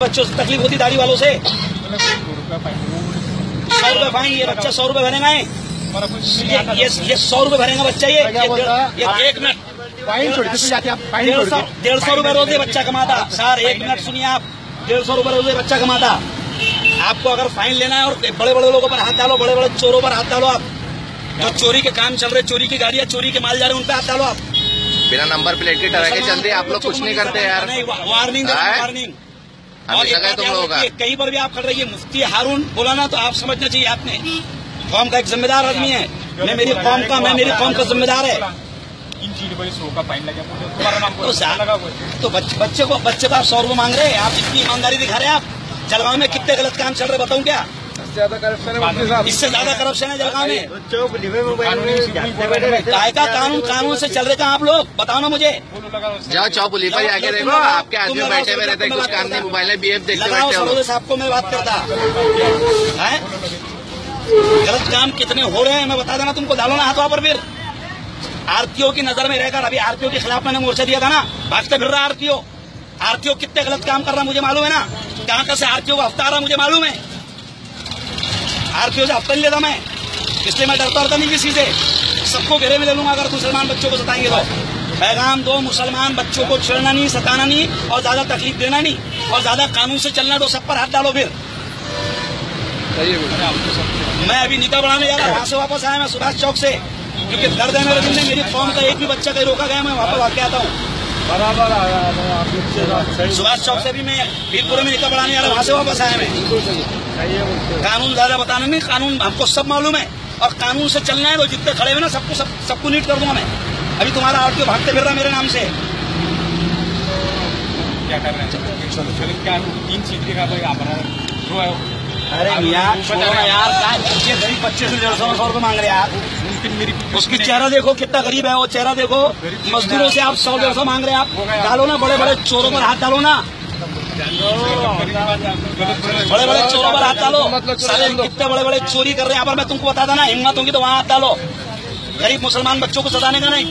बच्चों से तकलीफ होती दाढ़ी वालों से। 100 रुपए फाइन, ये बच्चा 100 रुपए भरेगा। ये 100 रुपए भरेगा बच्चा। ये 1 मिनट फाइन छोड़ 150 रुपए रोज बच्चा कमाता। सर 1 मिनट सुनिए आप, 150 रुपए रोज बच्चा कमाता। आपको अगर फाइन लेना है और बड़े बड़े लोगों पर हाथ डालो, बड़े बड़े चोरों पर हाथ डालो। आप जो चोरी के काम चल रहे, चोरी की गाड़ियां, चोरी के माल जा रहे हैं, उन पर हाथ डालो। आप बिना नंबर प्लेट के टरके चल रही है, आप लोग कुछ नहीं करते यार। Warning warning. और कहीं पर भी आप कर रही है। मुफ्ती हारून बोला ना, तो आप समझना चाहिए आपने कौम का एक जिम्मेदार आदमी है। मैं मेरी कौम का जिम्मेदार है। तो बच्चे को आप 100 रुपए मांग रहे हैं। आप इतनी ईमानदारी दिखा रहे हैं। आप जलगांव में कितने गलत काम चल रहे बताऊं क्या? इससे ज्यादा करप्शन है जलगांव में। काय का कानून से चल रहे कहाँ आप लोग? बताओ ना मुझे। जाओ चौपुली पर जाके देखो, आपके आदमी बैठे हुए रहते, कुछ काम नहीं, मोबाइल में बीएफ देखते बैठे हो। साहब को मैं बात करता है, गलत काम कितने हो रहे हैं मैं बता देना तुमको। डालो ना हाथों पर। फिर आरटीओ की नजर में रहकर, अभी आरटीओ के खिलाफ मैंने मोर्चा दिया था ना, भागते फिर रहा आरटीओ कितने गलत काम कर रहा मुझे मालूम है ना। कहाँ से आरटीओ का हफ्ता आ रहा मुझे मालूम है। आरटीओ से हफ्ता नहीं लेता मैं, इसलिए मैं डरता नहीं किसी से। सबको घेरे में ले लूंगा अगर मुसलमान बच्चों को सताएंगे तो। पैगाम दो, मुसलमान बच्चों को छेड़ना नहीं, सताना नहीं और ज्यादा तकलीफ देना नहीं, और ज्यादा कानून से चलना तो सब पर हाथ डालो। फिर मैं अभी निकाह बढ़ाने जा रहा, वहां से वापस आया मैं सुभाष चौक से, क्योंकि दर्द है मेरे दिल में। मेरी कौम का एक भी बच्चा कहीं रोका गया, मैं वहां पर वाकई आता हूँ। बराबर आया सुभाष चौक से भी मैं भीलपुर में निकाह बढ़ाने जा रहा, वहां से वापस आया मैं। कानून ज्यादा बताना नहीं, कानून हमको सब मालूम है, और कानून से चलना है। तो जितने खड़े हुए ना सबको नीट कर दूंगा मैं। अभी तुम्हारा आरटीओ भागते फिर रहा मेरे नाम से। क्या कर रहे हैं? क्या 3 सीट का अरे यार बच्चे गरीब बच्चे से 150 रुपए मांग रहे यार। उसकी चेहरा देखो कितना गरीब है वो, चेहरा देखो। मजदूरों से आप 100-150 मांग रहे हैं। आप डालो ना, बड़े बड़े चोरों पर हाथ डालो ना, बड़े बड़े चोरों पर हाथ डालो। साले कितने बड़े बड़े चोरी कर रहे हैं यहाँ पर, मैं तुमको बता देना। हिम्मत होगी तो वहां हाथ डालो। गरीब मुसलमान बच्चों को सताने का नहीं।